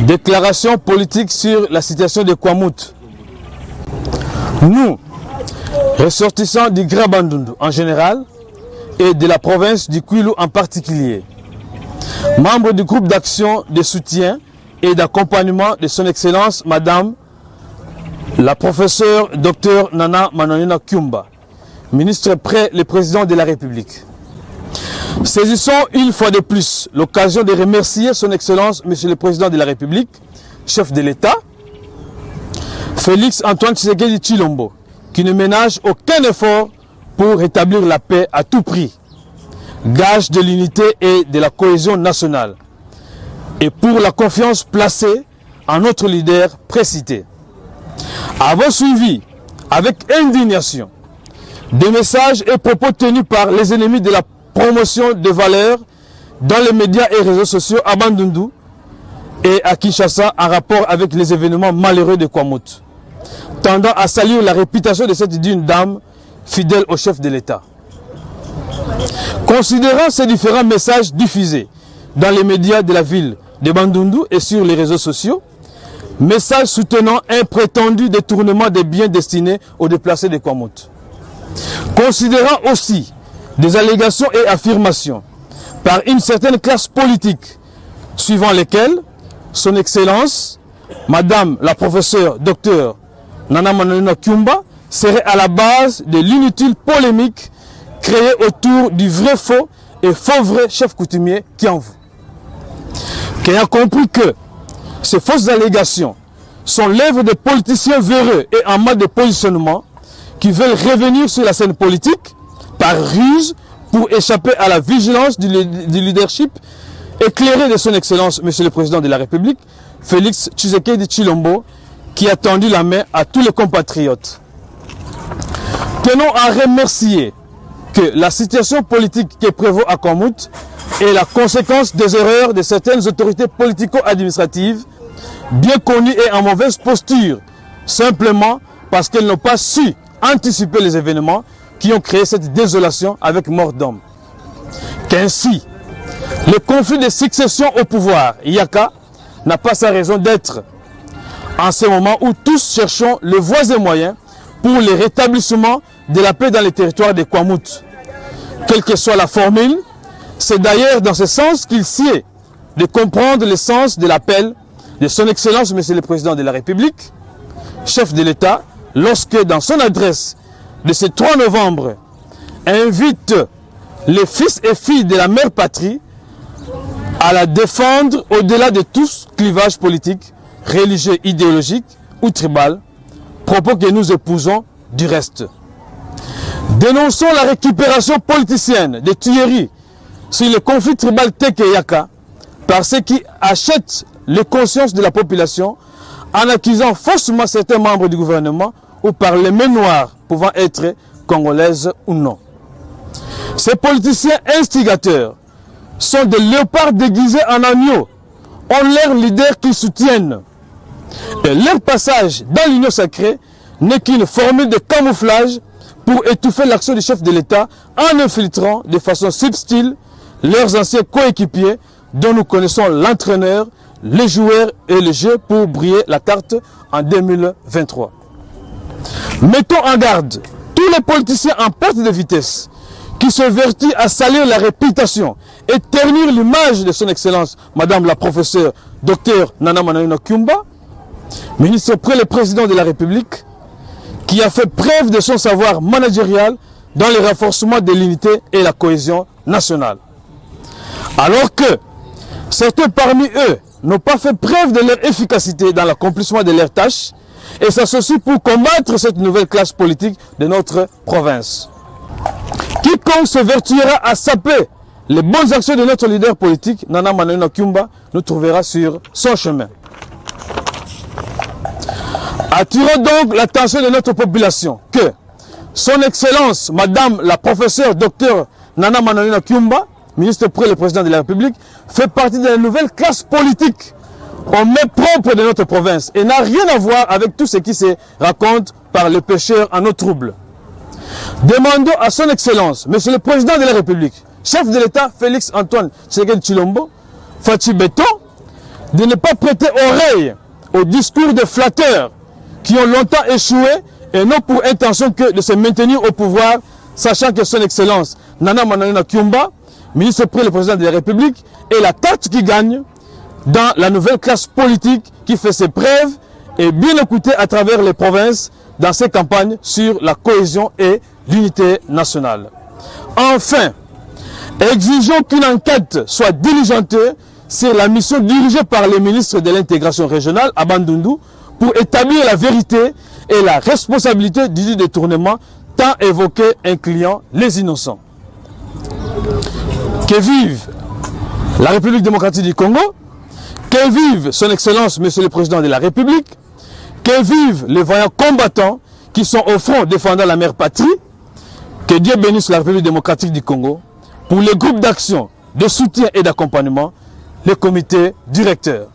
Déclaration politique sur la situation de Kwamouth. Nous, ressortissants du Grand Bandundu en général et de la province du Kwilu en particulier, membres du groupe d'action de soutien et d'accompagnement de son Excellence Madame la professeure Dr Nana Manoina Kyumba, ministre près le président de la République. Saisissons une fois de plus l'occasion de remercier son Excellence Monsieur le Président de la République, chef de l'État, Félix Antoine Tshisekedi Tshilombo, qui ne ménage aucun effort pour rétablir la paix à tout prix, gage de l'unité et de la cohésion nationale, et pour la confiance placée en notre leader précité. Avons suivi avec indignation des messages et propos tenus par les ennemis de la promotion de valeurs dans les médias et réseaux sociaux à Bandundu et à Kinshasa en rapport avec les événements malheureux de Kwamouth, tendant à salir la réputation de cette digne dame fidèle au chef de l'État. Considérant ces différents messages diffusés dans les médias de la ville de Bandundu et sur les réseaux sociaux, messages soutenant un prétendu détournement des biens destinés aux déplacés de Kwamouth. Considérant aussi des allégations et affirmations par une certaine classe politique, suivant lesquelles son Excellence, Madame la professeure Dr Nana Manoina Kyumba, serait à la base de l'inutile polémique créée autour du vrai faux et faux vrai chef coutumier Kianvu. Qui a compris que ces fausses allégations sont l'œuvre de politiciens véreux et en mode de positionnement qui veulent revenir sur la scène politique par ruse pour échapper à la vigilance du leadership éclairé de son Excellence, Monsieur le Président de la République, Félix Tshisekedi Tshilombo, qui a tendu la main à tous les compatriotes. Tenons à remercier que la situation politique qui prévaut à Kwamouth est la conséquence des erreurs de certaines autorités politico-administratives, bien connues et en mauvaise posture, simplement parce qu'elles n'ont pas su anticiper les événements qui ont créé cette désolation avec mort d'hommes. Qu'ainsi, le conflit de succession au pouvoir, Yaka, n'a pas sa raison d'être en ce moment où tous cherchons les voies et moyens pour le rétablissement de la paix dans les territoires de Kwamouth. Quelle que soit la formule, c'est d'ailleurs dans ce sens qu'il sied de comprendre le sens de l'appel de son Excellence, Monsieur le Président de la République, chef de l'État, lorsque dans son adresse de ce 3 novembre, invite les fils et filles de la mère patrie à la défendre au-delà de tous clivages politiques, religieux, idéologiques ou tribal, propos que nous épousons du reste. Dénonçons la récupération politicienne des tueries sur le conflit tribal Teke-Yaka par ceux qui achètent les consciences de la population en accusant faussement certains membres du gouvernement ou par les mains noires pouvant être congolaises ou non. Ces politiciens instigateurs sont des léopards déguisés en agneaux, ont leurs leaders qu'ils soutiennent. Et leur passage dans l'union sacrée n'est qu'une formule de camouflage pour étouffer l'action du chef de l'État en infiltrant de façon subtile leurs anciens coéquipiers dont nous connaissons l'entraîneur, les joueurs et le jeu pour briller la carte en 2023. Mettons en garde tous les politiciens en perte de vitesse qui se vertuent à salir la réputation et ternir l'image de son Excellence, Madame la professeure Dr Nana Manoina Kyumba, ministre près le Président de la République, qui a fait preuve de son savoir managérial dans le renforcement de l'unité et la cohésion nationale. Alors que certains parmi eux n'ont pas fait preuve de leur efficacité dans l'accomplissement de leurs tâches et s'associent pour combattre cette nouvelle classe politique de notre province. Quiconque se vertuera à saper les bonnes actions de notre leader politique, Nana Manoina Kyumba, nous trouvera sur son chemin. Attirons donc l'attention de notre population que son Excellence, Madame la professeure Dr Nana Manoina Kyumba, ministre près le Président de la République, fait partie de la nouvelle classe politique au mets propre de notre province et n'a rien à voir avec tout ce qui se raconte par les pécheurs en eau trouble. Demandons à son Excellence, Monsieur le Président de la République, chef de l'État Félix Antoine Tshisekedi Tshilombo, Fachi Beton, de ne pas prêter oreille aux discours de flatteurs qui ont longtemps échoué et n'ont pour intention que de se maintenir au pouvoir, sachant que son excellence Nana Manana Kyumba, ministre près le président de la République, est la carte qui gagne dans la nouvelle classe politique qui fait ses preuves et bien écoutée à travers les provinces dans ses campagnes sur la cohésion et l'unité nationale. Enfin, exigeons qu'une enquête soit diligentée sur la mission dirigée par le ministre de l'intégration régionale à Bandundu pour établir la vérité et la responsabilité du détournement tant évoqué incluant les innocents. Que vive la République démocratique du Congo, que vive son Excellence Monsieur le Président de la République, que vivent les vaillants combattants qui sont au front défendant la mère patrie, que Dieu bénisse la République démocratique du Congo, pour les groupes d'action, de soutien et d'accompagnement, les comités directeurs.